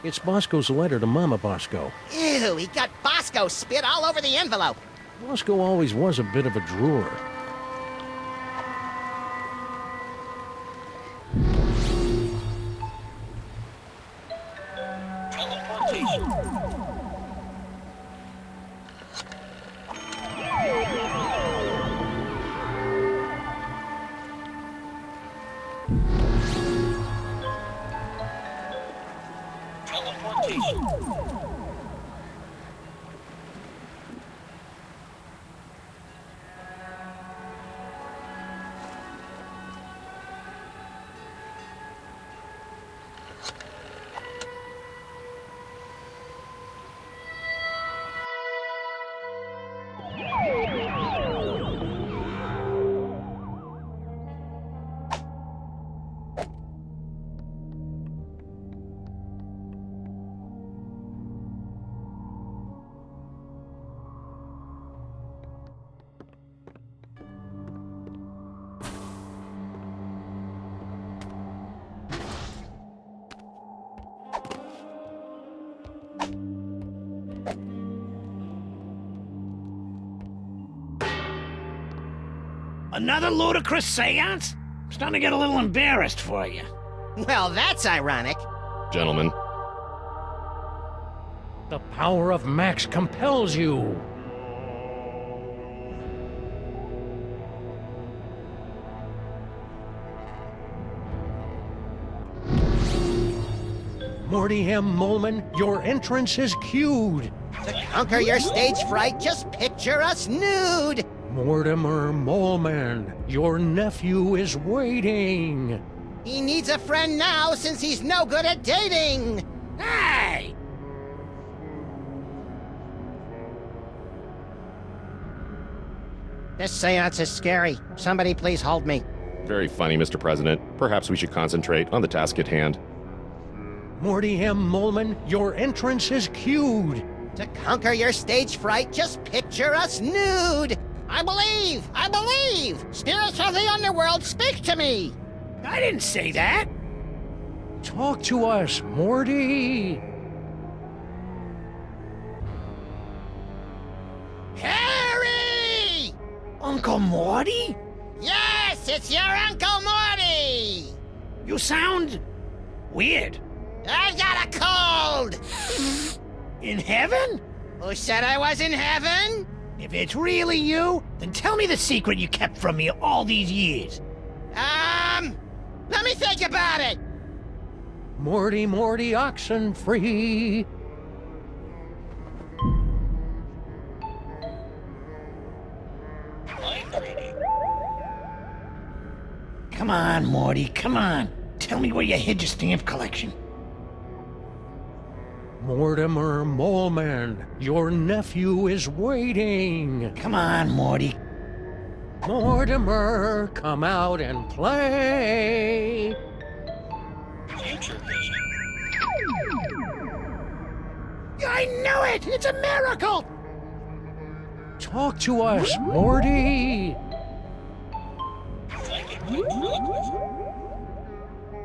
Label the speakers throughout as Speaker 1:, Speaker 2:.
Speaker 1: It's Bosco's letter to Mama Bosco.
Speaker 2: Ew, he got Bosco spit all over the envelope.
Speaker 1: Bosco always was a bit of a drooler.
Speaker 3: Another ludicrous seance? I'm starting to get a little embarrassed for you.
Speaker 2: Well, that's ironic.
Speaker 4: Gentlemen.
Speaker 1: The power of Max compels you. Morty M. Molman, your entrance is cued.
Speaker 2: To conquer your stage fright, just picture us nude.
Speaker 1: Mortimer Molman, your nephew is waiting.
Speaker 2: He needs a friend now since he's no good at dating.
Speaker 3: Hey!
Speaker 2: This seance is scary. Somebody please hold me.
Speaker 4: Very funny, Mr. President. Perhaps we should concentrate on the task at hand.
Speaker 1: Morty M. Molman, your entrance is cued.
Speaker 2: To conquer your stage fright, just picture us nude. I believe! I believe! Spirits of the underworld, speak to me!
Speaker 3: I didn't say that.
Speaker 1: Talk to us, Morty.
Speaker 2: Harry!
Speaker 3: Uncle Morty?
Speaker 2: Yes, it's your Uncle Morty!
Speaker 3: You sound weird.
Speaker 2: I got a cold!
Speaker 3: In heaven?
Speaker 2: Who said I was in heaven?
Speaker 3: If it's really you, then tell me the secret you kept from me all these years.
Speaker 2: Let me think about it.
Speaker 1: Morty, oxen free.
Speaker 3: Come on, Morty, come on. Tell me where you hid your stamp collection.
Speaker 1: Mortimer Molman, your nephew is waiting.
Speaker 3: Come on, Morty.
Speaker 1: Mortimer, come out and play.
Speaker 3: Future vision. I knew it! It's a miracle!
Speaker 1: Talk to us, Morty.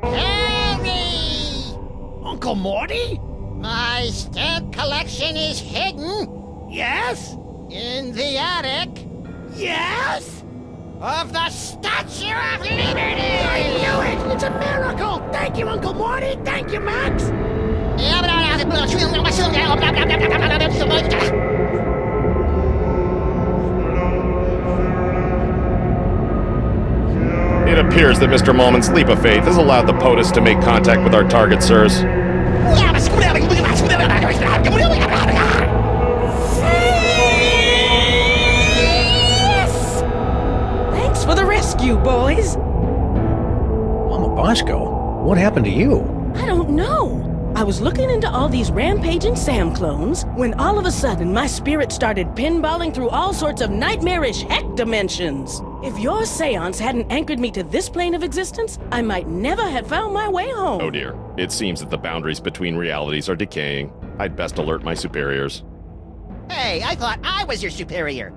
Speaker 2: Harry!
Speaker 3: Uncle Morty?
Speaker 2: My stamp collection is hidden
Speaker 3: Yes?
Speaker 2: in the attic
Speaker 3: Yes?
Speaker 2: of the Statue of Liberty!
Speaker 3: I knew it! It's a miracle! Thank you, Uncle Morty! Thank you, Max!
Speaker 4: It appears that Mr. Molman's leap of faith has allowed the POTUS to make contact with our target, sirs.
Speaker 5: Thanks for the rescue, boys.
Speaker 1: Mama Bosco, what happened to you?
Speaker 5: I don't know. I was looking into all these rampaging Sam clones when all of a sudden my spirit started pinballing through all sorts of nightmarish heck dimensions. If your seance hadn't anchored me to this plane of existence, I might never have found my way home.
Speaker 4: Oh dear. It seems that the boundaries between realities are decaying. I'd best alert my superiors.
Speaker 2: Hey, I thought I was your superior.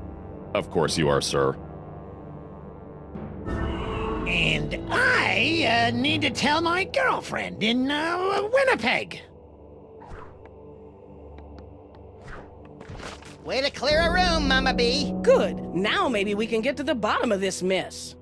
Speaker 4: Of course you are, sir.
Speaker 3: And I I need to tell my girlfriend in Winnipeg.
Speaker 2: Way to clear a room, Mama Bee.
Speaker 5: Good. Now maybe we can get to the bottom of this mess.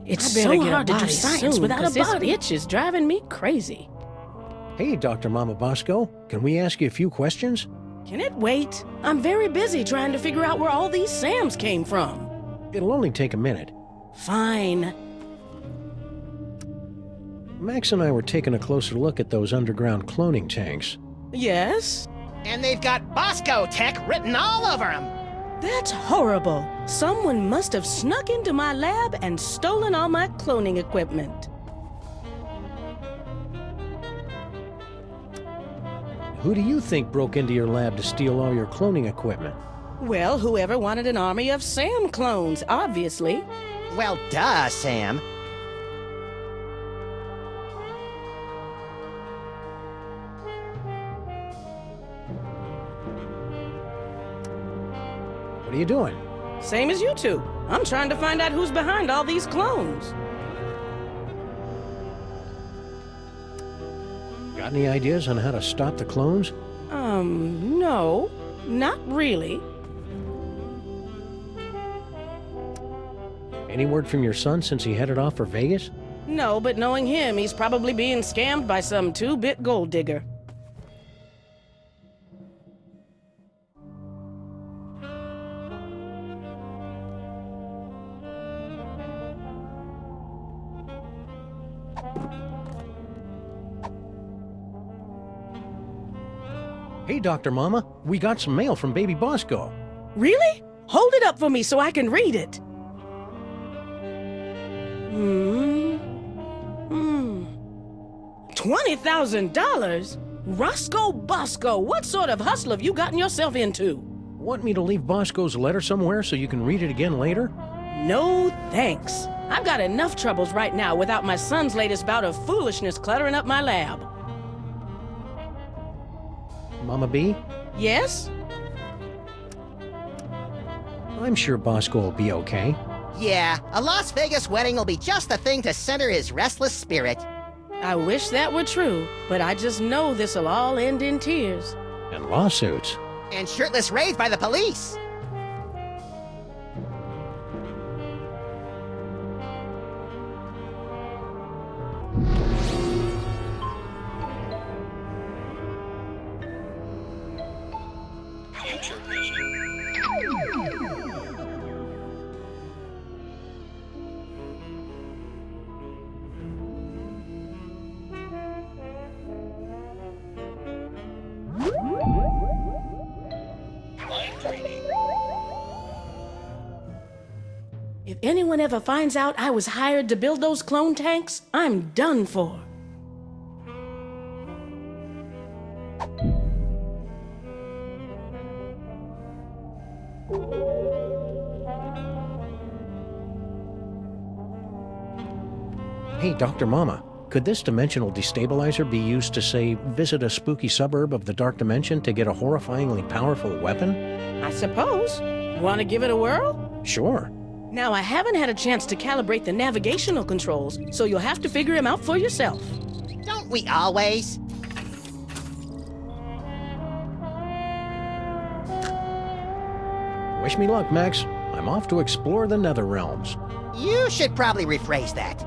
Speaker 5: It's so hard to do science without a body. This itch is driving me crazy.
Speaker 1: Hey, Dr. Mama Bosco, can we ask you a few questions?
Speaker 5: Can it wait? I'm very busy trying to figure out where all these Sams came from.
Speaker 1: It'll only take a minute.
Speaker 5: Fine.
Speaker 1: Max and I were taking a closer look at those underground cloning tanks.
Speaker 5: Yes?
Speaker 2: And they've got Bosco Tech written all over them.
Speaker 5: That's horrible. Someone must have snuck into my lab and stolen all my cloning equipment.
Speaker 1: Who do you think broke into your lab to steal all your cloning equipment?
Speaker 5: Well, whoever wanted an army of Sam clones, obviously.
Speaker 2: Well, duh, Sam.
Speaker 1: What are you doing?
Speaker 5: Same as you two. I'm trying to find out who's behind all these clones.
Speaker 1: Got any ideas on how to stop the clones?
Speaker 5: No. Not really.
Speaker 1: Any word from your son since he headed off for Vegas?
Speaker 5: No, but knowing him, he's probably being scammed by some two-bit gold digger.
Speaker 1: Hey, Dr. Mama, we got some mail from Baby Bosco.
Speaker 5: Really? Hold it up for me so I can read it. $20,000? Roscoe Bosco, what sort of hustle have you gotten yourself into?
Speaker 1: Want me to leave Bosco's letter somewhere so you can read it again later?
Speaker 5: No thanks. I've got enough troubles right now without my son's latest bout of foolishness cluttering up my lab.
Speaker 1: Mama B?
Speaker 5: Yes?
Speaker 1: I'm sure Bosco will be okay.
Speaker 2: Yeah, a Las Vegas wedding will be just the thing to center his restless spirit.
Speaker 5: I wish that were true, but I just know this'll all end in tears.
Speaker 1: And lawsuits.
Speaker 2: And shirtless rave by the police.
Speaker 5: If anyone ever finds out I was hired to build those clone tanks, I'm done for.
Speaker 1: Hey, Dr. Mama, could this dimensional destabilizer be used to, say, visit a spooky suburb of the Dark Dimension to get a horrifyingly powerful weapon?
Speaker 5: I suppose. Want to give it a whirl?
Speaker 1: Sure.
Speaker 5: Now, I haven't had a chance to calibrate the navigational controls, so you'll have to figure him out for yourself.
Speaker 2: Don't we always?
Speaker 1: Wish me luck, Max. I'm off to explore the Nether Realms.
Speaker 2: You should probably rephrase that.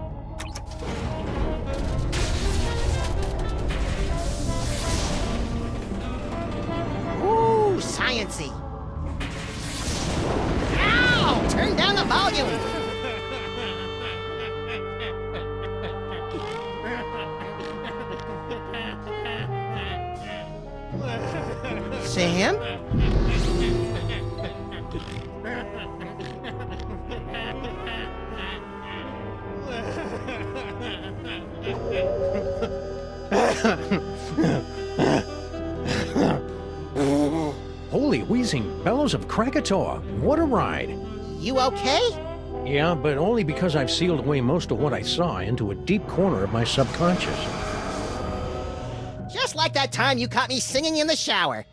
Speaker 2: Ooh, science-y. Ow! Turn down the volume! Sam?
Speaker 1: Holy wheezing bellows of Krakatoa. What a ride.
Speaker 2: You okay?
Speaker 1: Yeah, but only because I've sealed away most of what I saw into a deep corner of my subconscious.
Speaker 2: Just like that time you caught me singing in the shower.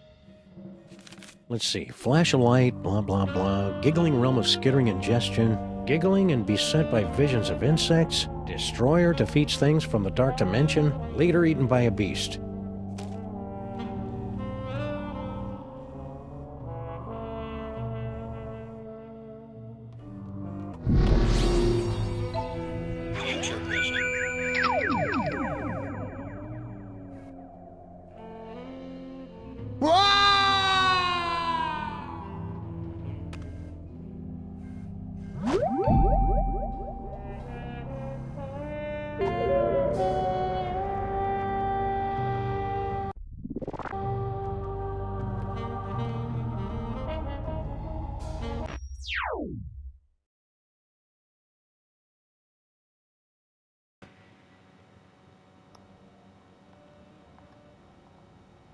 Speaker 1: Let's see. Flash of light, blah, blah, blah. Giggling realm of skittering ingestion. Giggling and beset by visions of insects. Destroyer defeats things from the dark dimension. Leader eaten by a beast.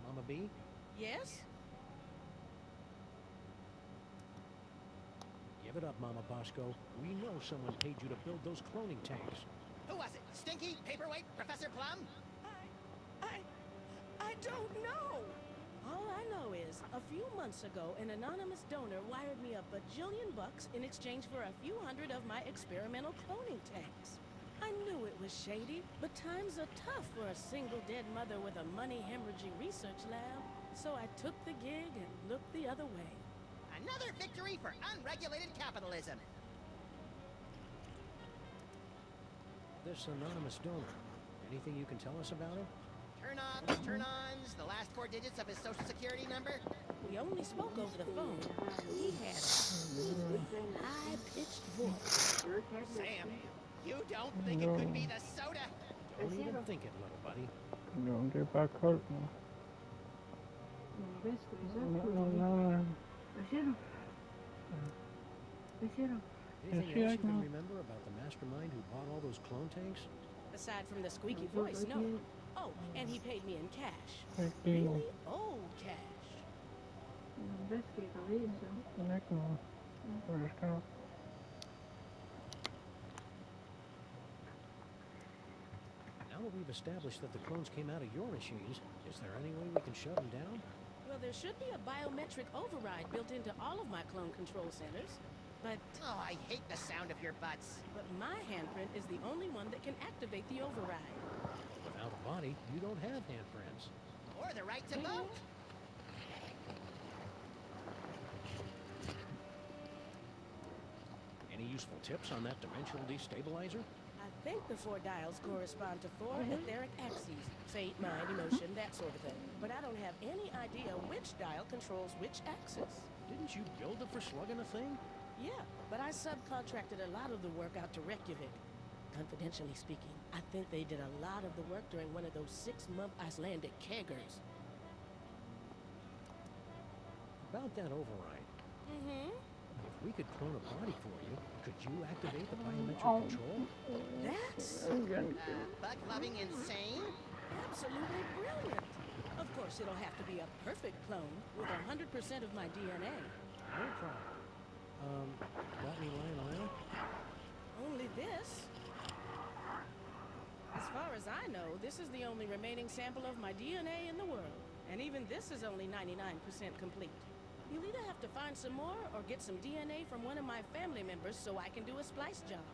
Speaker 1: Mama B?
Speaker 5: Yes?
Speaker 1: Give it up, Mama Bosco. We know someone paid you to build those cloning tanks.
Speaker 2: Who was it? Stinky? Paperweight? Professor Plum?
Speaker 5: I don't know. All I know is, a few months ago, an anonymous donor wired me $1 bajillion in exchange for a few hundred of my experimental cloning tanks. I knew it was shady, but times are tough for a single dead mother with a money-hemorrhaging research lab. So I took the gig and looked the other way.
Speaker 2: Another victory for unregulated capitalism.
Speaker 1: This anonymous donor. Anything you can tell us about it?
Speaker 2: Turn-offs, turn-ons, the last 4 digits of his social security number.
Speaker 5: We only spoke over the phone. He had a high-pitched voice.
Speaker 2: Sam, you don't think it could be the soda?
Speaker 1: Don't even think it, little buddy.
Speaker 6: ¿Dónde va Cartman?
Speaker 7: ¿Ves?
Speaker 6: No.
Speaker 7: ¿Lo hicieron? ¿Lo hicieron?
Speaker 1: Anything else you can remember about the mastermind who bought all those clone tanks?
Speaker 5: Aside from the squeaky voice, no. Oh, and he paid me in cash.
Speaker 6: Aquí.
Speaker 5: Really old cash.
Speaker 7: ¿Ves que cabeza?
Speaker 6: No. Pero es que no.
Speaker 1: Now that we've established that the clones came out of your machines, is there any way we can shut them down?
Speaker 5: Well, there should be a biometric override built into all of my clone control centers. But
Speaker 2: Oh, I hate the sound of your butts.
Speaker 5: my handprint is the only one that can activate the override.
Speaker 1: Without a body, you don't have handprints.
Speaker 2: Or the right to vote.
Speaker 1: Any useful tips on that dimensional destabilizer?
Speaker 5: I think the 4 dials correspond to 4 etheric axes. Fate, mind, emotion, that sort of thing. But I don't have any idea which dial controls which axis.
Speaker 1: Didn't you build it for slugging a thing?
Speaker 5: Yeah, but I subcontracted a lot of the work out to Reykjavik. Confidentially speaking, I think they did a lot of the work during one of those 6-month Icelandic keggers.
Speaker 1: About that override.
Speaker 5: Mm-hmm.
Speaker 1: If we could clone a body for you, could you activate the biometric control?
Speaker 5: That's
Speaker 2: Bug-loving insane?
Speaker 5: absolutely brilliant. Of course, it'll have to be a perfect clone with 100% of my DNA.
Speaker 1: No problem. Got any lying around?
Speaker 5: Only this. As far as I know, this is the only remaining sample of my DNA in the world. And even this is only 99% complete. You'll either have to find some more or get some DNA from one of my family members so I can do a splice job.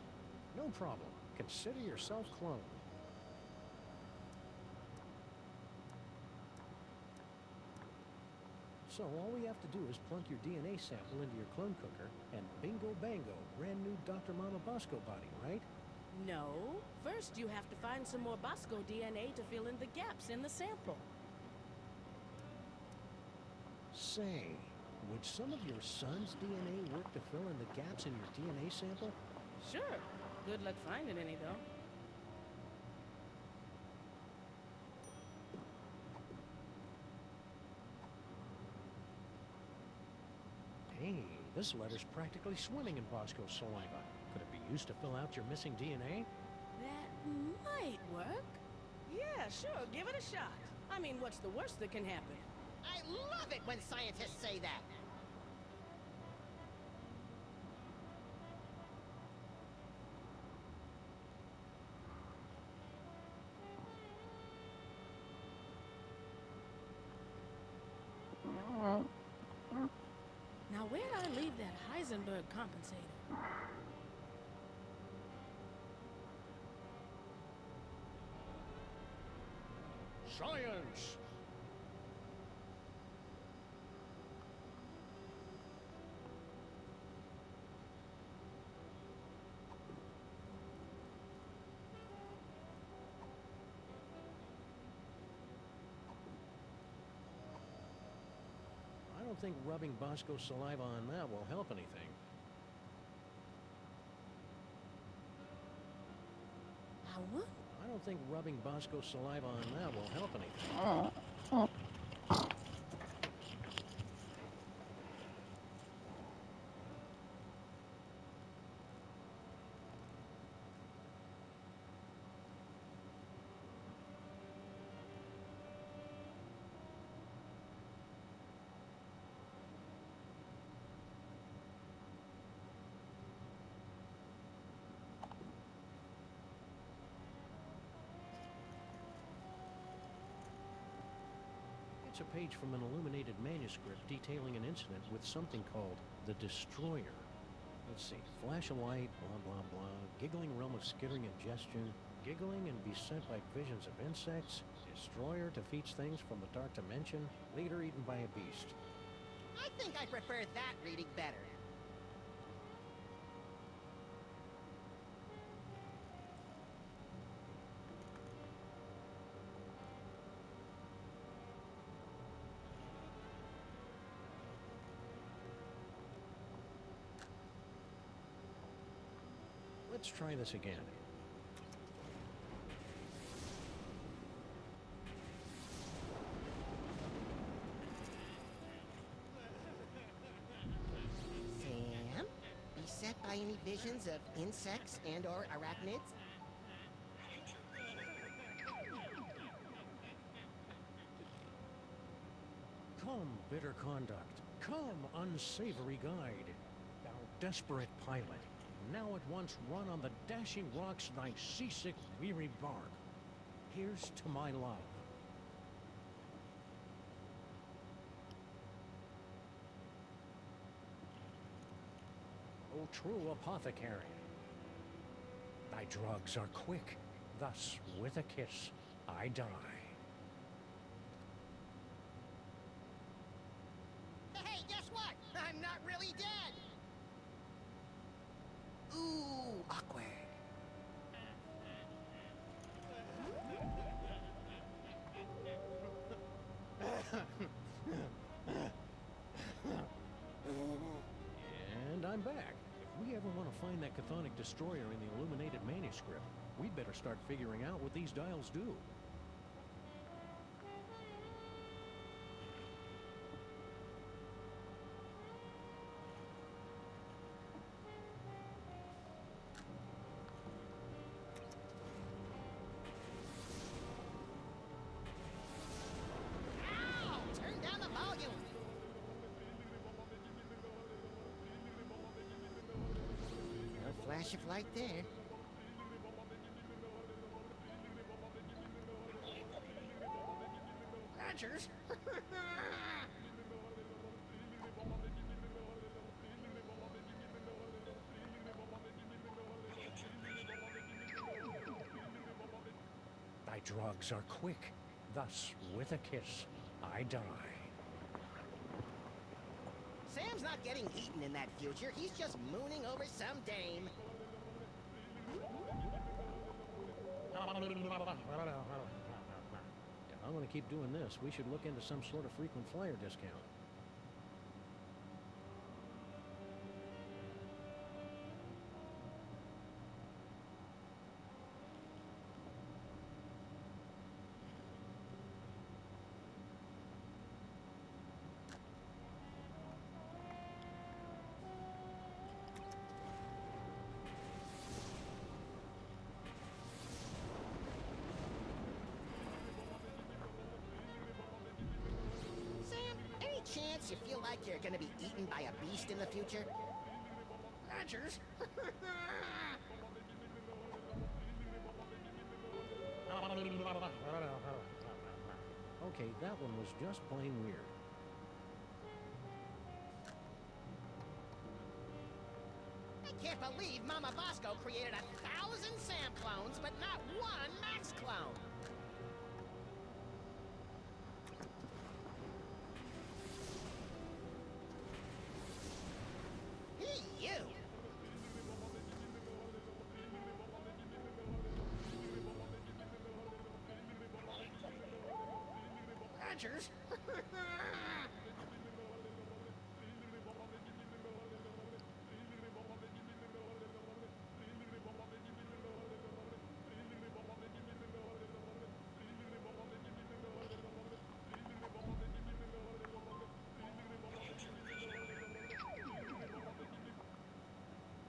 Speaker 1: No problem. Consider yourself cloned. So all we have to do is plunk your DNA sample into your clone cooker, and bingo bango, brand new Dr. Mama Bosco body, right?
Speaker 5: No. First, you have to find some more Bosco DNA to fill in the gaps in the sample.
Speaker 1: Say, would some of your son's DNA work to fill in the gaps in your DNA sample?
Speaker 5: Sure. Good luck finding any, though.
Speaker 1: Hey, this letter's practically swimming in Bosco's saliva. Could it be used to fill out your missing DNA?
Speaker 5: That might work. Yeah, sure, give it a shot. I mean, what's the worst that can happen?
Speaker 2: I love it when scientists say that.
Speaker 5: believe that Heisenberg compensator.
Speaker 1: Science! I don't think rubbing Bosco's saliva on that will help anything.
Speaker 5: What?
Speaker 1: I don't think rubbing Bosco's saliva on that will help anything. It's a page from an illuminated manuscript detailing an incident with something called the Destroyer. Let's see. Flash of light, blah, blah, blah. Giggling realm of skittering and gestion. Giggling and beset by visions of insects. Destroyer defeats things from the dark dimension. Leader eaten by a beast.
Speaker 2: I think I prefer that reading better.
Speaker 1: Let's try this again.
Speaker 2: Sam? Beset by any visions of insects and or arachnids?
Speaker 1: Come, bitter conduct. Come, unsavory guide. Thou desperate pilot. Now at once run on the dashing rocks thy seasick, weary bark. Here's to my love. O true apothecary, thy drugs are quick, thus with a kiss I die.
Speaker 2: Hey, guess what? I'm not really dead! Ooh, awkward.
Speaker 1: And I'm back. If we ever want to find that chthonic destroyer in the illuminated manuscript, we'd better start figuring out what these dials do.
Speaker 2: Ow! Turn down the volume! No flash of light there. Rogers?
Speaker 1: Thy drugs are quick, thus with a kiss I die.
Speaker 2: Sam's not getting eaten in that future. He's just mooning over some dame.
Speaker 1: If I'm going to keep doing this, we should look into some sort of frequent flyer discount.
Speaker 2: Sam, any chance you feel like you're gonna be eaten by a beast in the future? Rogers?
Speaker 1: Okay, that one was just plain weird.
Speaker 2: can't believe Mama Bosco created 1,000 Sam clones, but not one Max clone. Hey, you!
Speaker 3: Badgers?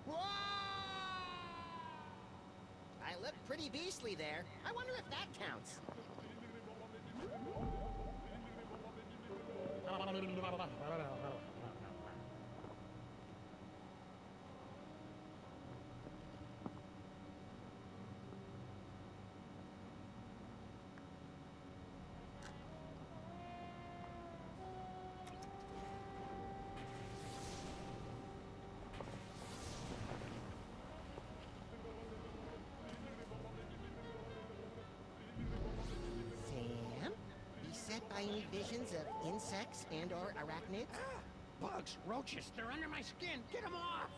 Speaker 2: Whoa! I look pretty beastly there. I wonder if that counts. Sam? Beset by any visions of insects and/or arachnids?
Speaker 3: Bugs, roaches, they're under my skin. Get them off!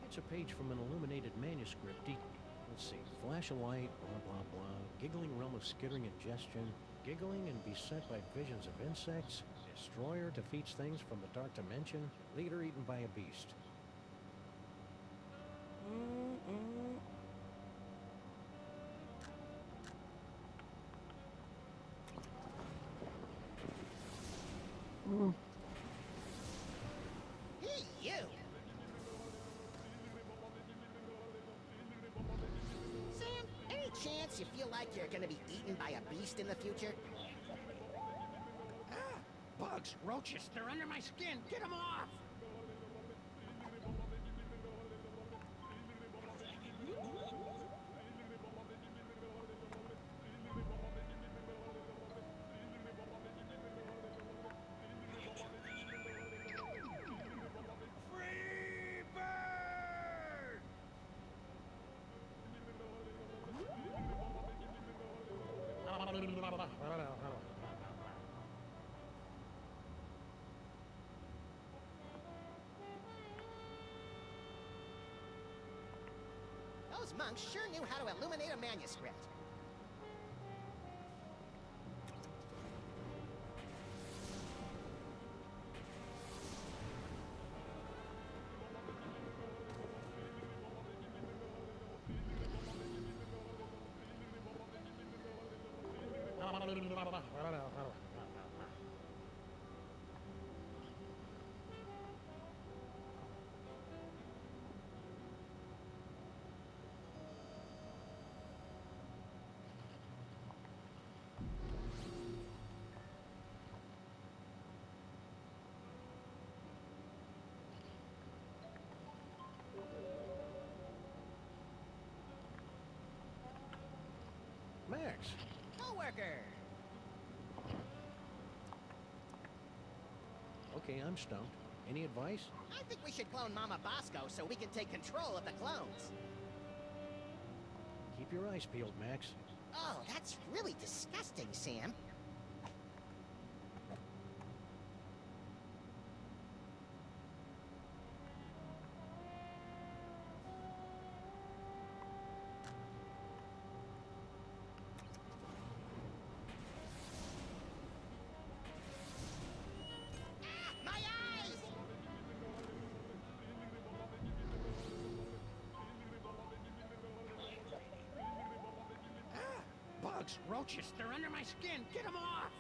Speaker 1: It's a page from an illuminated manuscript. Let's see. Flash of light, blah, blah, blah. Giggling realm of skittering ingestion. Giggling and beset by visions of insects. Destroyer defeats things from the dark dimension. Leader eaten by a beast.
Speaker 2: Hey, you! Sam, any chance you feel like you're gonna be eaten by a beast in the future?
Speaker 3: Bugs, roaches, they're under my skin. Get them off! Free bird!
Speaker 2: Those monks sure knew how to illuminate a manuscript.
Speaker 1: Max!
Speaker 2: Co-worker!
Speaker 1: Okay, I'm stumped. Any advice?
Speaker 2: I think we should clone Mama Bosco so we can take control of the clones.
Speaker 1: Keep your eyes peeled, Max.
Speaker 2: Oh, that's really disgusting, Sam. Ah, my eyes!
Speaker 3: Bugs, roaches, they're under my skin. Get them off!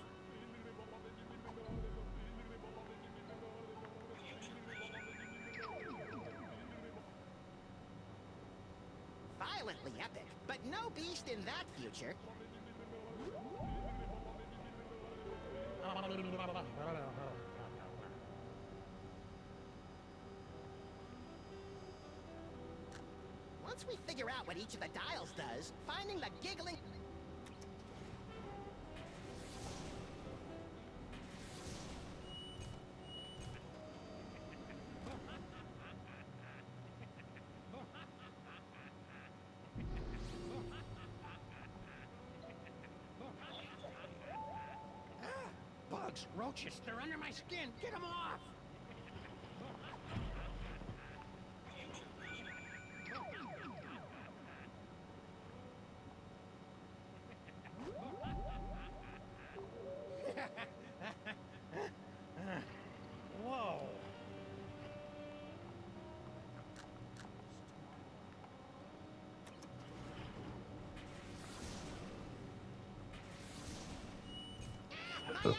Speaker 2: no beast in that future. Once we figure out what each of the dials does, finding the giggling...
Speaker 1: Bugs, roaches, they're under my skin. Get them off! Whoa!
Speaker 2: My eyes!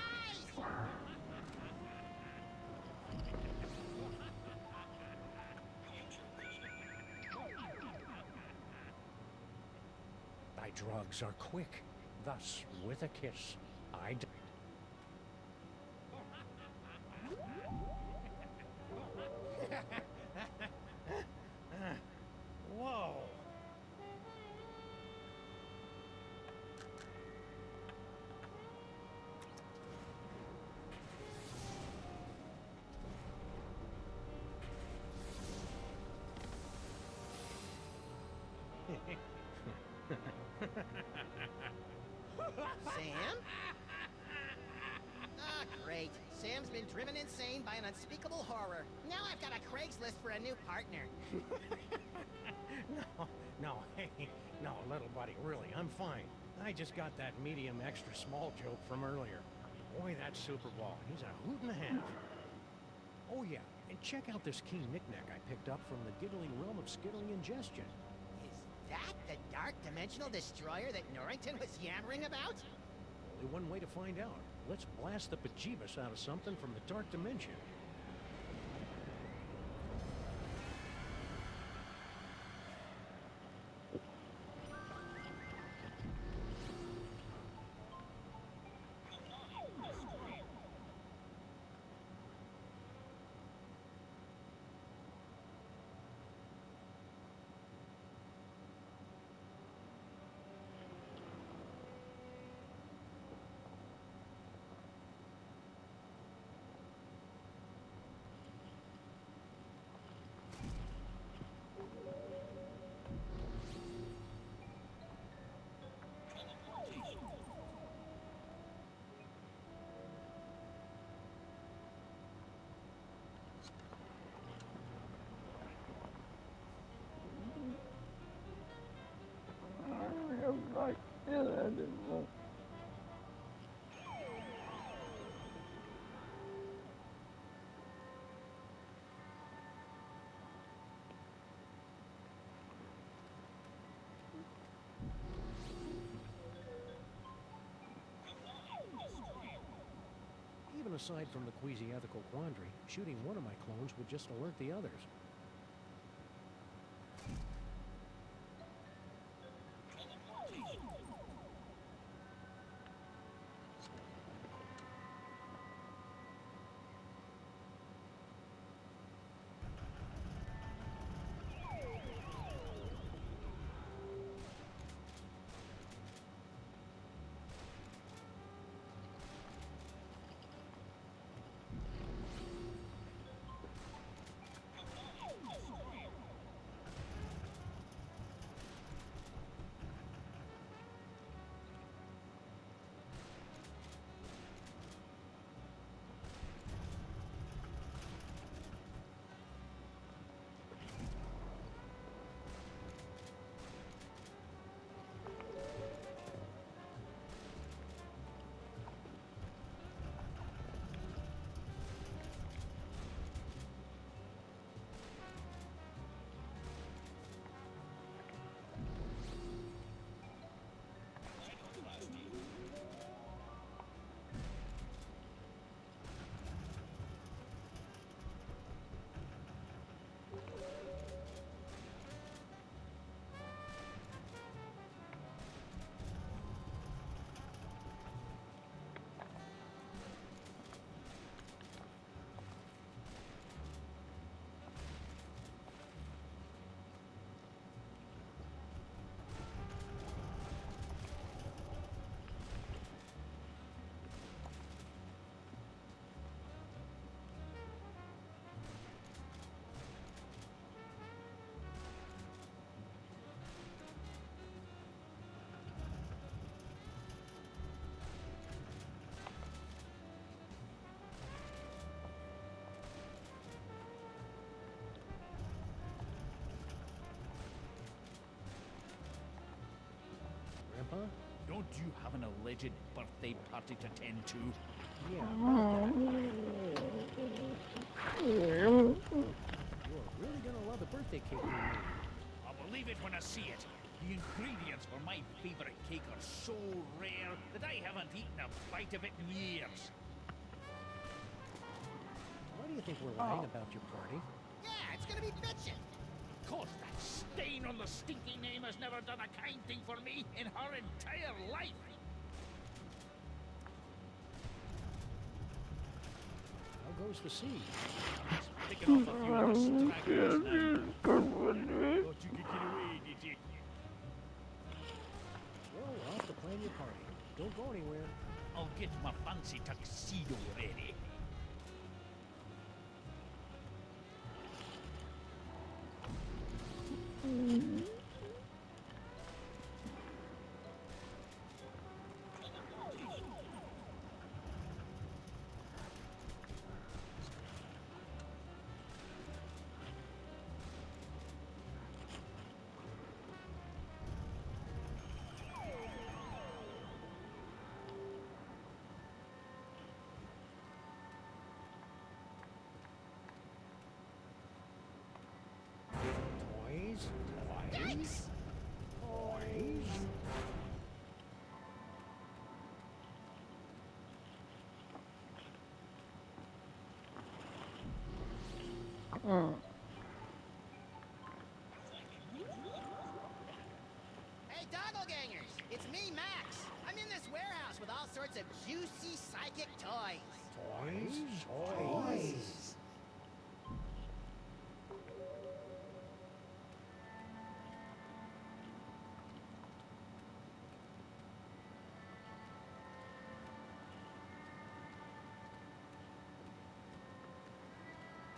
Speaker 1: Thy drugs are quick. Thus, with a kiss, Whoa!
Speaker 2: Sam? Ah, great. Sam's been driven insane by an unspeakable horror. Now I've got a Craigslist for a new partner.
Speaker 1: No, hey, no, little buddy, really, I'm fine. I just got that medium extra small joke from earlier. Boy, that Super Ball, he's a hoot and a half. Oh yeah, and check out this key knickknack I picked up from the giggling realm of skittering ingestion.
Speaker 2: Is that the dark dimensional destroyer that Norrington was yammering about?
Speaker 1: Only one way to find out. Let's blast the bejeebus out of something from the dark dimension. Even aside from the queasy ethical quandary, shooting one of my clones would just alert the others. huh?
Speaker 8: Don't you have an alleged birthday party to tend to?
Speaker 1: Yeah, about that. You're really gonna love the birthday cake we made.
Speaker 8: I'll believe it when I see it. The ingredients for my favorite cake are so rare that I haven't eaten a bite of it in years.
Speaker 1: Why do you think we're lying about your party?
Speaker 2: Yeah, it's gonna be bitchin'.
Speaker 8: Cause that stain on the stinky name has never done a kind thing for me in her entire life.
Speaker 1: How goes the sea?
Speaker 8: Just picking off a few of the stragglers now. Thought you could get away, did you?
Speaker 1: Well, we're off to plan your party. Don't go anywhere.
Speaker 8: I'll get my fancy tuxedo ready.
Speaker 1: Toys?
Speaker 2: Yikes!
Speaker 1: Toys?
Speaker 2: Hey, doppelgangers! It's me, Max. I'm in this warehouse with all sorts of juicy psychic toys.
Speaker 1: Toys? Toys?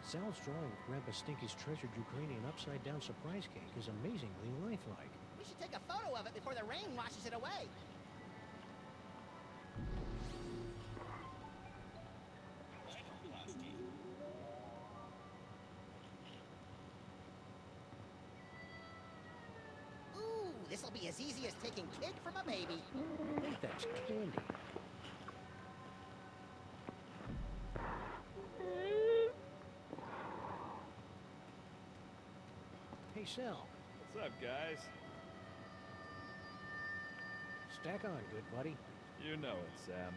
Speaker 1: Sal's drawing of Grandpa Stinky's treasured Ukrainian upside-down surprise cake is amazingly lifelike.
Speaker 2: We should take a photo of it before the rain washes it away. Ooh, this'll be as easy as taking cake from a baby.
Speaker 1: I think that's candy. Hey, Sal.
Speaker 4: What's up, guys?
Speaker 1: Stack on, good buddy.
Speaker 4: You know it, Sam.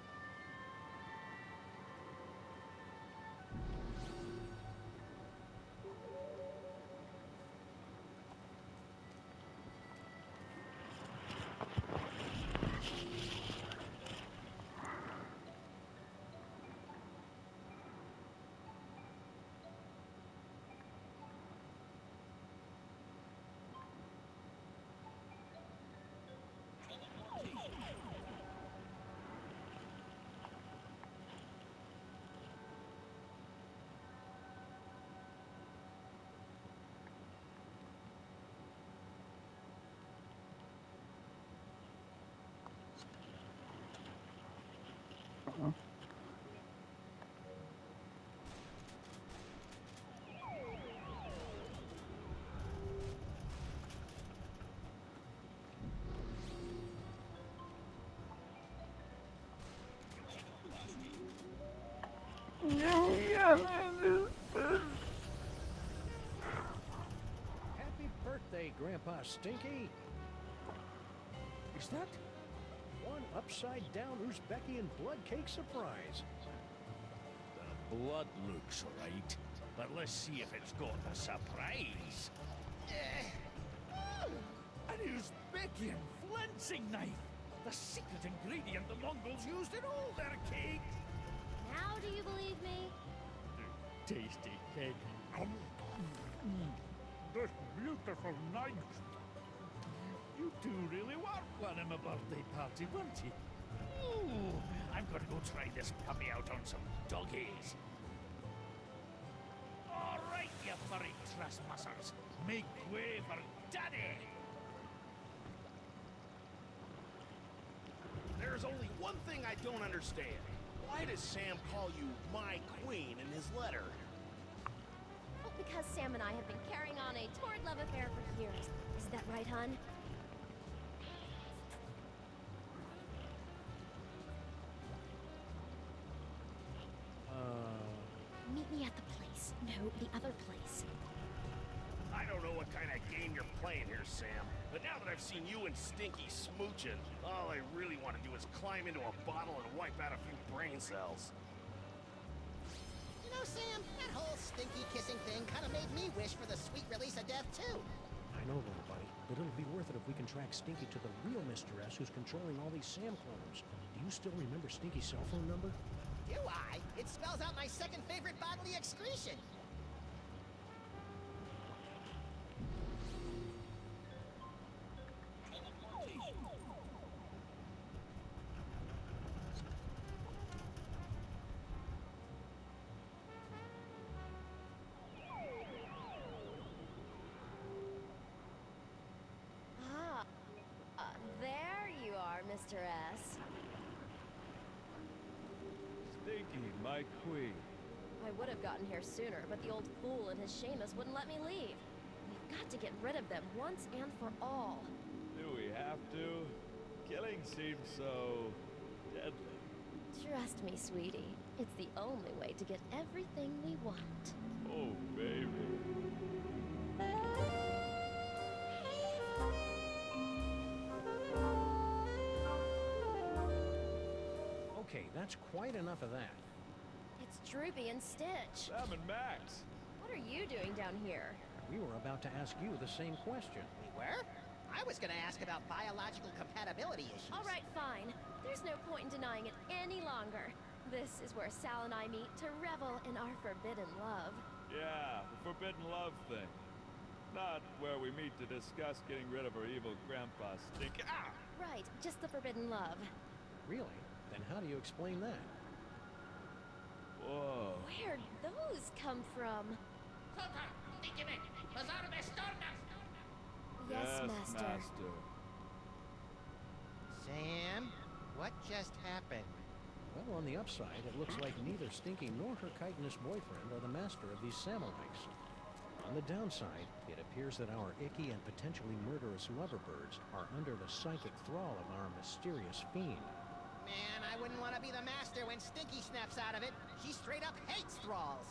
Speaker 1: Happy birthday, Grandpa Stinky.
Speaker 8: Is that?
Speaker 1: One upside-down Uzbekian blood cake surprise.
Speaker 8: The blood looks right, but let's see if it's got the surprise. An Uzbekian flensing knife! The secret ingredient the Mongols used in all their cakes!
Speaker 9: Now do you believe me?
Speaker 8: Tasty cake. This beautiful knife. You two really were planning a birthday party, weren't you? Ooh, I'm gonna go try this puppy out on some doggies. All right, you furry trespassers. Make way for Daddy!
Speaker 10: There's only one thing I don't understand. Why does Sam call you my queen in his letter?
Speaker 9: Well, because Sam and I have been carrying on a torrid love affair for years. Is that right, hon? stay at the place. No, the other place.
Speaker 10: I don't know what kind of game you're playing here, Sam, but now that I've seen you and Stinky smooching, all I really want to do is climb into a bottle and wipe out a few brain cells.
Speaker 2: You know, Sam, that whole stinky kissing thing kind of made me wish for the sweet release of death, too.
Speaker 1: I know, little buddy, but it'll be worth it if we can track Stinky to the real Mr. S who's controlling all these Sam clones. Do you still remember Stinky's cell phone number?
Speaker 2: Do I? It spells out my second favorite bodily excretion.
Speaker 9: There you are, Mr. S.
Speaker 11: Stinky, my queen.
Speaker 9: I would have gotten here sooner, but the old fool and his Seamus wouldn't let me leave. We've got to get rid of them once and for all.
Speaker 11: Do we have to? Killing seems so deadly.
Speaker 9: Trust me, sweetie. It's the only way to get everything we want.
Speaker 11: Oh, baby.
Speaker 1: Okay, that's quite enough of that.
Speaker 9: It's Droopy and Stitch.
Speaker 11: Sam and Max.
Speaker 9: What are you doing down here?
Speaker 1: We were about to ask you the same question.
Speaker 2: We were? I was gonna ask about biological compatibility issues.
Speaker 9: All right, fine. There's no point in denying it any longer. This is where Sal and I meet to revel in our forbidden love.
Speaker 11: Yeah, the forbidden love thing. Not where we meet to discuss getting rid of our evil grandpa Stinky. Ah!
Speaker 9: Right, just the forbidden love.
Speaker 1: Really? Then how do you explain that?
Speaker 11: Whoa.
Speaker 9: Where'd those come from? Yes, Master.
Speaker 2: Sam, what just happened?
Speaker 1: Well, on the upside, it looks like neither Stinky nor her chitinous boyfriend are the master of these Samolites. On the downside, it appears that our icky and potentially murderous loverbirds are under the psychic thrall of our mysterious fiend.
Speaker 2: Man, I wouldn't want to be the master when Stinky snaps out of it. She straight up hates thralls.